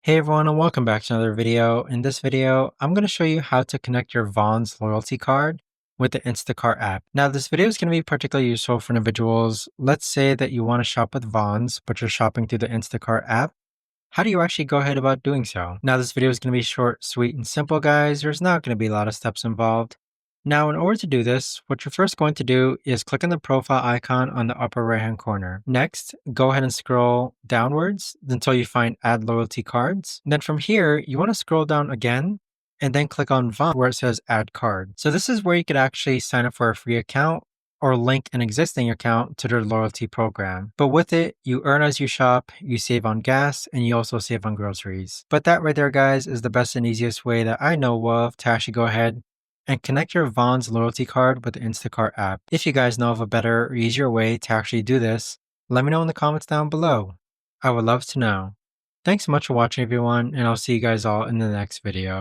Hey everyone, and welcome back to another video. In this video, I'm going to show you how to connect your Vaughn's loyalty card with the Instacart app. Now, this video is going to be particularly useful for individuals. Let's say that you want to shop with Vaughn's, but you're shopping through the Instacart app. How do you actually go ahead about doing so? Now, this video is going to be short, sweet, and simple, guys. There's not going to be a lot of steps involved. Now, in order to do this, what you're first going to do is click on the profile icon on the upper right-hand corner. Next, go ahead and scroll downwards until you find Add Loyalty Cards. Then from here, you want to scroll down again and then click on Vaughn where it says Add Card. So this is where you could actually sign up for a free account or link an existing account to their loyalty program. But with it, you earn as you shop, you save on gas, and you also save on groceries. But that right there, guys, is the best and easiest way that I know of to actually go ahead and connect your Vaughn's loyalty card with the Instacart app. If you guys know of a better or easier way to actually do this, let me know in the comments down below. I would love to know. Thanks so much for watching, everyone, and I'll see you guys all in the next video.